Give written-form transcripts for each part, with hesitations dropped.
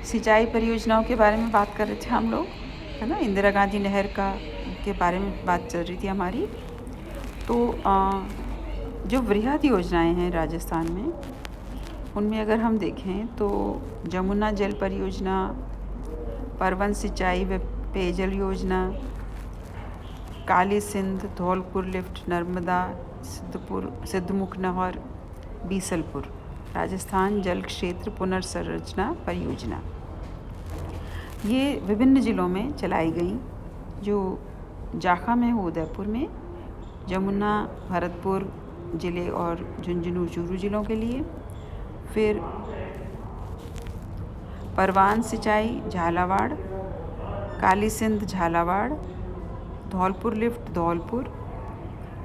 सिंचाई परियोजनाओं के बारे में बात कर रहे थे हम लोग, है ना। इंदिरा गांधी नहर के बारे में बात चल रही थी हमारी। तो जो वृहद योजनाएं हैं राजस्थान में, उनमें अगर हम देखें तो जमुना जल परियोजना, परवन सिंचाई व पेयजल योजना, काली सिंध, धौलपुर लिफ्ट, नर्मदा, सिद्धमुख नहर, बीसलपुर राजस्थान जल क्षेत्र पुनर्संरचना परियोजना, ये विभिन्न ज़िलों में चलाई गई। जो जाखा में हो उदयपुर में, जमुना भरतपुर ज़िले और झुंझुनू चूरू ज़िलों के लिए, फिर परवान सिंचाई झालावाड़, काली सिंध झालावाड़, धौलपुर लिफ्ट धौलपुर,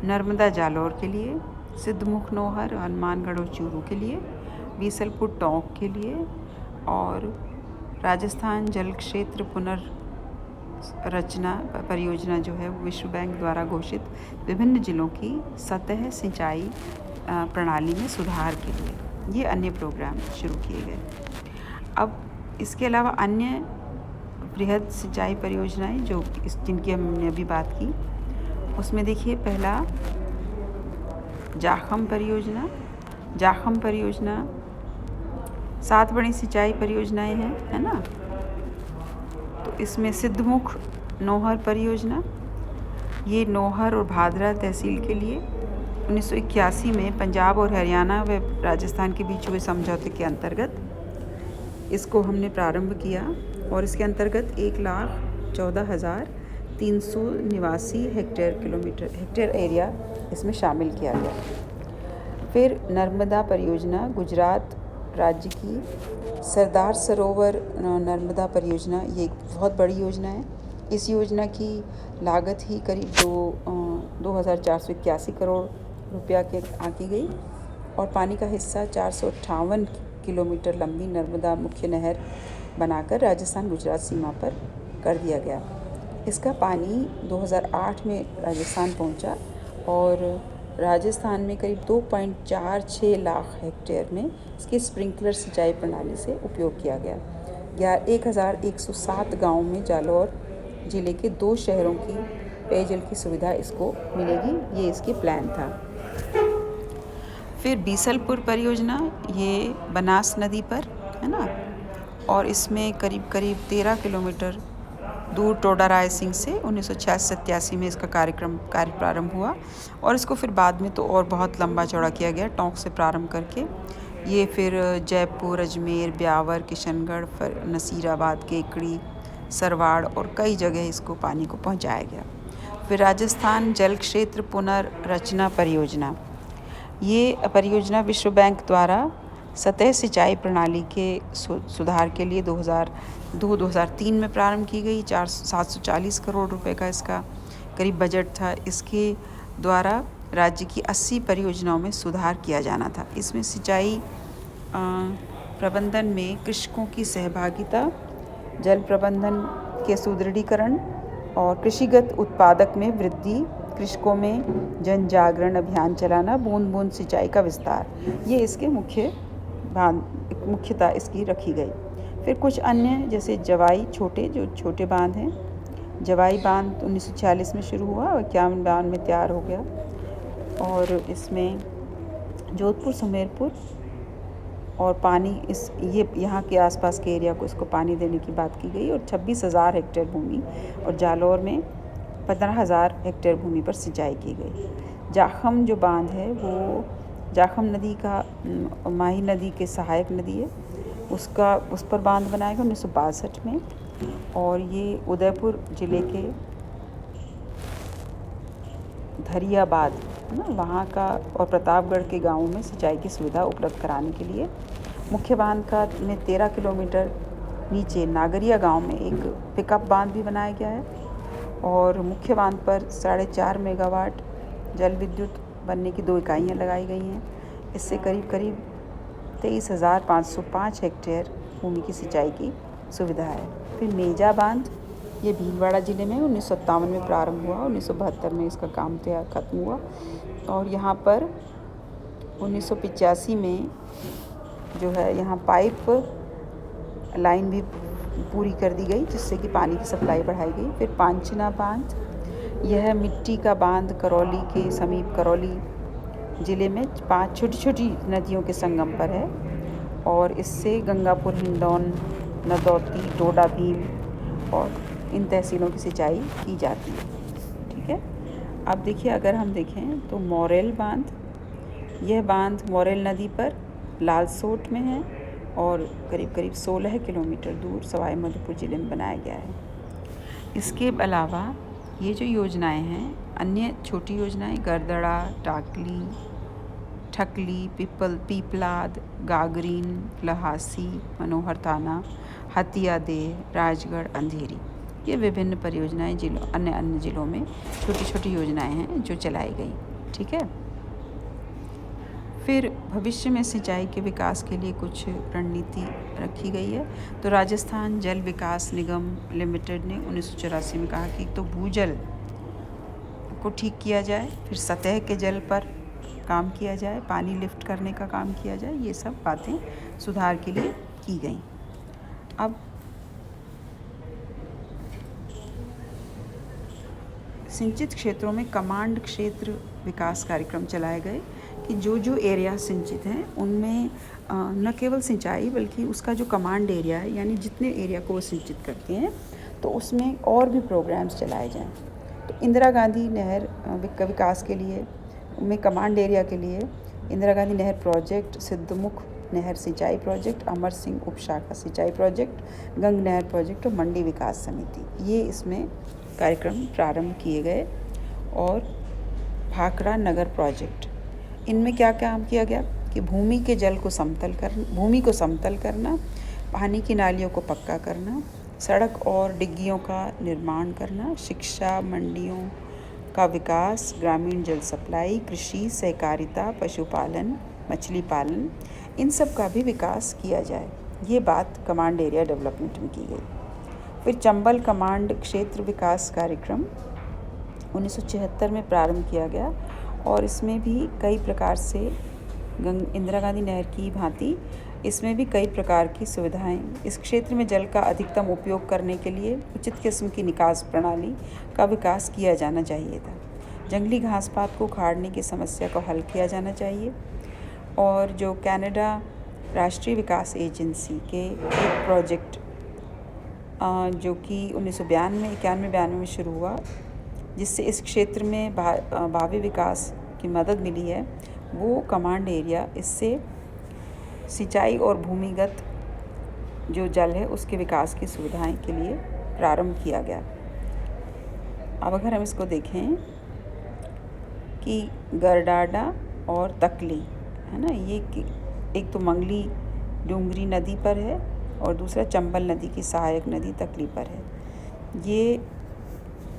नर्मदा जालौर के लिए, सिद्धमुख नौहर हनुमानगढ़ और चूरू के लिए, बीसलपुर टोंक के लिए, और राजस्थान जल क्षेत्र पुनर्रचना परियोजना जो है वो विश्व बैंक द्वारा घोषित विभिन्न जिलों की सतह सिंचाई प्रणाली में सुधार के लिए ये अन्य प्रोग्राम शुरू किए गए। अब इसके अलावा अन्य बृहद सिंचाई परियोजनाएं जिनकी हमने अभी बात की, उसमें देखिए पहला जाखम परियोजना 7 बड़ी सिंचाई परियोजनाएं हैं, है ना। तो इसमें सिद्धमुख नौहर परियोजना, ये नौहर और भादरा तहसील के लिए 1981 में पंजाब और हरियाणा व राजस्थान के बीच हुए समझौते के अंतर्गत इसको हमने प्रारंभ किया, और इसके अंतर्गत 1,14,389 हेक्टेयर एरिया इसमें शामिल किया गया। फिर नर्मदा परियोजना, गुजरात राज्य की सरदार सरोवर नर्मदा परियोजना, ये एक बहुत बड़ी योजना है। इस योजना की लागत ही करीब 2,481 करोड़ रुपया के आंकी गई, और पानी का हिस्सा 458 किलोमीटर लंबी नर्मदा मुख्य नहर बनाकर राजस्थान गुजरात सीमा पर कर दिया गया। इसका पानी 2008 में राजस्थान पहुंचा, और राजस्थान में करीब 2.46 लाख हेक्टेयर में इसकी स्प्रिंकलर सिंचाई प्रणाली से उपयोग किया गया। 1107 गाँव में जालौर ज़िले के 2 शहरों की पेयजल की सुविधा इसको मिलेगी, ये इसकी प्लान था। फिर बीसलपुर परियोजना, ये बनास नदी पर है ना, और इसमें करीब 13 किलोमीटर दूर टोडा रायसिंह से 1986-87 में इसका कार्य प्रारंभ हुआ, और इसको फिर बाद में तो और बहुत लंबा चौड़ा किया गया टोंक से प्रारंभ करके। ये फिर जयपुर, अजमेर, ब्यावर, किशनगढ़, नसीराबाद, केकड़ी, सरवाड़ और कई जगह इसको पानी को पहुंचाया गया। फिर राजस्थान जल क्षेत्र पुनर्रचना परियोजना, ये परियोजना विश्व बैंक द्वारा सतह सिंचाई प्रणाली के सुधार के लिए 2003 में प्रारंभ की गई। 740 करोड़ रुपए का इसका करीब बजट था। इसके द्वारा राज्य की 80 परियोजनाओं में सुधार किया जाना था। इसमें सिंचाई प्रबंधन में कृषकों की सहभागिता, जल प्रबंधन के सुदृढ़ीकरण और कृषिगत उत्पादक में वृद्धि, कृषकों में जन जागरण अभियान चलाना, बूंद बूंद सिंचाई का विस्तार, ये इसके मुख्यता इसकी रखी गई। फिर कुछ अन्य जैसे जवाई छोटे बांध हैं। जवाई बांध 1946 में शुरू हुआ और 51 में तैयार हो गया, और इसमें जोधपुर, सुमेरपुर और पानी ये यहाँ के आसपास के एरिया को इसको पानी देने की बात की गई, और 26,000 हेक्टेयर भूमि, और जालौर में 15,000 हेक्टेयर भूमि पर सिंचाई की गई। जाखम जो बांध है वो जाखम नदी का माही नदी के सहायक नदी है, उस पर बांध बनाया गया 1962 में, और ये उदयपुर ज़िले के धरियाबाद ना वहाँ का और प्रतापगढ़ के गांवों में सिंचाई की सुविधा उपलब्ध कराने के लिए मुख्य बांध का में 13 किलोमीटर नीचे नागरिया गांव में एक पिकअप बांध भी बनाया गया है, और मुख्य बांध पर 4.5 मेगावाट जल विद्युत बनने की 2 इकाइयाँ लगाई गई हैं। इससे करीब 23,505 हेक्टेयर भूमि की सिंचाई की सुविधा है। फिर मेजा बांध, ये भीलवाड़ा ज़िले में 1957 में प्रारंभ हुआ, 1972 में इसका काम खत्म हुआ, और यहाँ पर 1985 में जो है यहाँ पाइप लाइन भी पूरी कर दी गई, जिससे कि पानी की सप्लाई बढ़ाई गई। फिर पांचना बांध, यह मिट्टी का बांध करौली के समीप, करौली ज़िले में 5 छोटी छोटी नदियों के संगम पर है और इससे गंगापुर, हिंडौन, नदौती, डोडा भीम और इन तहसीलों की सिंचाई की जाती है। ठीक है। अब देखिए, अगर हम देखें तो मोरेल बांध, यह बांध मोरेल नदी पर लालसोट में है और करीब करीब 16 किलोमीटर दूर सवाई माधोपुर ज़िले में बनाया गया है। इसके अलावा ये जो योजनाएं हैं, अन्य छोटी योजनाएं गरदड़ा, टाकली, ठकली, पीपलाद, गागरीन, लहासी, मनोहर थाना, हथियादेह, राजगढ़, अंधेरी, ये विभिन्न परियोजनाएं अन्य ज़िलों में छोटी छोटी योजनाएं हैं जो चलाई गई। ठीक है। फिर भविष्य में सिंचाई के विकास के लिए कुछ रणनीति रखी गई है। तो राजस्थान जल विकास निगम लिमिटेड ने 1984 में कहा कि तो भूजल को ठीक किया जाए, फिर सतह के जल पर काम किया जाए, पानी लिफ्ट करने का काम किया जाए। ये सब बातें सुधार के लिए की गई। अब सिंचित क्षेत्रों में कमांड क्षेत्र विकास कार्यक्रम चलाए गए कि जो एरिया सिंचित हैं उनमें न केवल सिंचाई बल्कि उसका जो कमांड एरिया है, यानी जितने एरिया को वो सिंचित करते हैं, तो उसमें और भी प्रोग्राम्स चलाए जाएं। तो इंदिरा गांधी नहर विकास के लिए में कमांड एरिया के लिए इंदिरा गांधी नहर प्रोजेक्ट, सिद्धमुख नहर सिंचाई प्रोजेक्ट, अमर सिंह उपशाखा सिंचाई प्रोजेक्ट, गंग नहर प्रोजेक्ट और मंडी विकास समिति, ये इसमें कार्यक्रम प्रारंभ किए गए। और भाखड़ा नगर प्रोजेक्ट, इनमें क्या काम किया गया कि भूमि को समतल करना, पानी की नालियों को पक्का करना, सड़क और डिग्गियों का निर्माण करना, शिक्षा, मंडियों का विकास, ग्रामीण जल सप्लाई, कृषि, सहकारिता, पशुपालन, मछली पालन, इन सब का भी विकास किया जाए। ये बात कमांड एरिया डेवलपमेंट में की गई। फिर चंबल कमांड क्षेत्र विकास कार्यक्रम 1976 में प्रारंभ किया गया और इसमें भी कई प्रकार से इंदिरा गांधी नहर की भांति इसमें भी कई प्रकार की सुविधाएं, इस क्षेत्र में जल का अधिकतम उपयोग करने के लिए उचित किस्म की निकास प्रणाली का विकास किया जाना चाहिए था। जंगली घास पात को उखाड़ने की समस्या को हल किया जाना चाहिए। और जो कनाडा राष्ट्रीय विकास एजेंसी के एक प्रोजेक्ट जो कि 1991 में शुरू हुआ, जिससे इस क्षेत्र में भावी विकास की मदद मिली है, वो कमांड एरिया, इससे सिंचाई और भूमिगत जो जल है उसके विकास की सुविधाएं के लिए प्रारंभ किया गया। अब अगर हम इसको देखें कि गरडाडा और तकली है ना, ये एक तो मंगली डूंगरी नदी पर है और दूसरा चंबल नदी की सहायक नदी तकली पर है। ये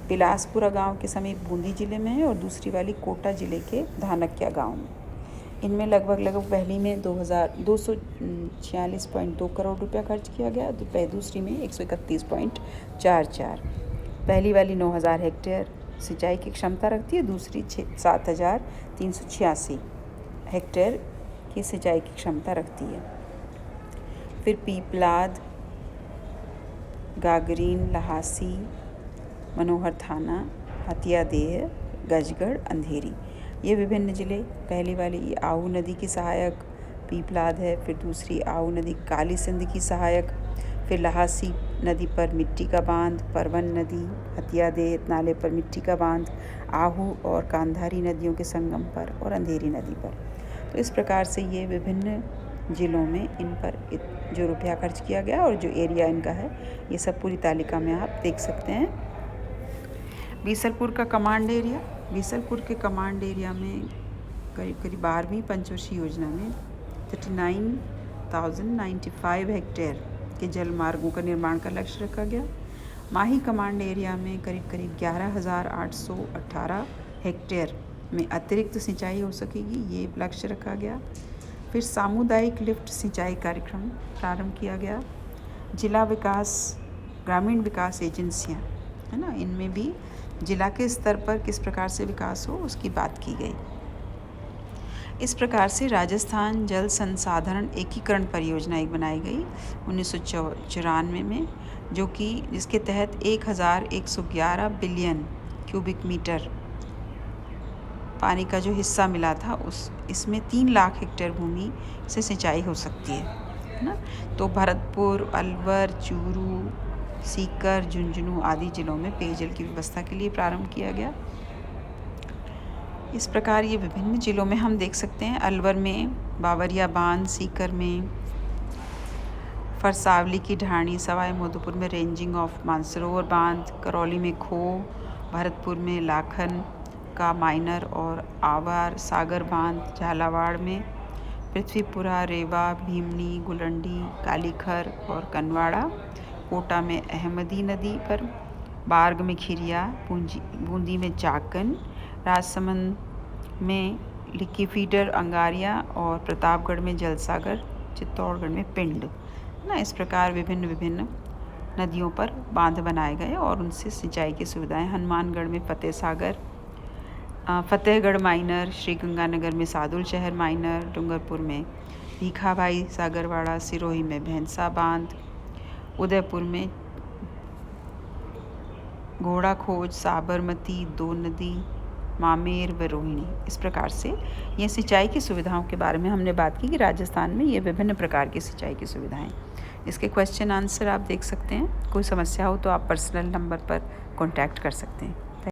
बिलासपुरा गांव के समीप बूंदी ज़िले में है और दूसरी वाली कोटा ज़िले के धानक्या गांव में। इनमें लगभग पहली में 246.2 करोड़ रुपया खर्च किया गया, दूसरी में 131.44। पहली वाली 9,000 हेक्टेयर सिंचाई की क्षमता रखती है, दूसरी 7,386 हेक्टेयर की सिंचाई की क्षमता रखती है। फिर पीपलाद, गागरीन, लहासी, मनोहर थाना, हथियादेह, गजगढ़, अंधेरी, ये विभिन्न ज़िले। पहली वाली आहू नदी की सहायक पीपलाद है, फिर दूसरी आहू नदी काली सिंध की सहायक, फिर लहासी नदी पर मिट्टी का बांध, परवन नदी, हथियादेह नाले पर मिट्टी का बांध, आहू और कांधारी नदियों के संगम पर और अंधेरी नदी पर। तो इस प्रकार से ये विभिन्न ज़िलों में इन पर जो रुपया खर्च किया गया और जो एरिया इनका है, ये सब पूरी तालिका में आप देख सकते हैं। बीसलपुर का कमांड एरिया, बीसलपुर के कमांड एरिया में करीब 12वीं पंचवर्षीय योजना में 39,095 हेक्टेयर के जल मार्गों का निर्माण का लक्ष्य रखा गया। माही कमांड एरिया में करीब 11,818 हेक्टेयर में अतिरिक्त सिंचाई हो सकेगी, ये लक्ष्य रखा गया। फिर सामुदायिक लिफ्ट सिंचाई कार्यक्रम प्रारंभ किया गया। जिला विकास, ग्रामीण विकास एजेंसियां है ना, इनमें भी जिला के स्तर पर किस प्रकार से विकास हो उसकी बात की गई। इस प्रकार से राजस्थान जल संसाधन एकीकरण परियोजना एक बनाई गई 1994 में, जो कि जिसके तहत 1111 बिलियन क्यूबिक मीटर पानी का जो हिस्सा मिला था इसमें 3 लाख हेक्टेयर भूमि से सिंचाई हो सकती है ना। तो भरतपुर, अलवर, चूरू, सीकर, झुंझुनू आदि जिलों में पेयजल की व्यवस्था के लिए प्रारंभ किया गया। इस प्रकार ये विभिन्न जिलों में हम देख सकते हैं। अलवर में बावरिया बांध, सीकर में फरसावली की ढाणी, सवाई माधोपुर में रेंजिंग ऑफ मानसरोवर बांध, करौली में खो, भरतपुर में लाखन का माइनर और आवार सागर बांध, झालावाड़ में पृथ्वीपुरा, रेवा, भीमनी, गुलंडी, कालीखर और कनवाड़ा, कोटा में अहमदी नदी पर, बार्ग में खिरिया, बूंदी में चाकन, राजसमंद में लिक्कीफीडर अंगारिया और प्रतापगढ़ में जलसागर, चित्तौड़गढ़ में पिंड ना। इस प्रकार विभिन्न विभिन्न नदियों पर बांध बनाए गए और उनसे सिंचाई की सुविधाएं। हनुमानगढ़ में फतेह सागर, फतेहगढ़ माइनर, श्री गंगानगर में सादुल शहर माइनर, डूंगरपुर में भीखाभाई सागरवाड़ा, सिरोही में भैंसा बांध, उदयपुर में घोड़ा खोज, साबरमती, दो नदी, मामेर व रोहिणी। इस प्रकार से ये सिंचाई की सुविधाओं के बारे में हमने बात की कि राजस्थान में ये विभिन्न प्रकार की सिंचाई की सुविधाएं। इसके क्वेश्चन आंसर आप देख सकते हैं। कोई समस्या हो तो आप पर्सनल नंबर पर कॉन्टैक्ट कर सकते हैं।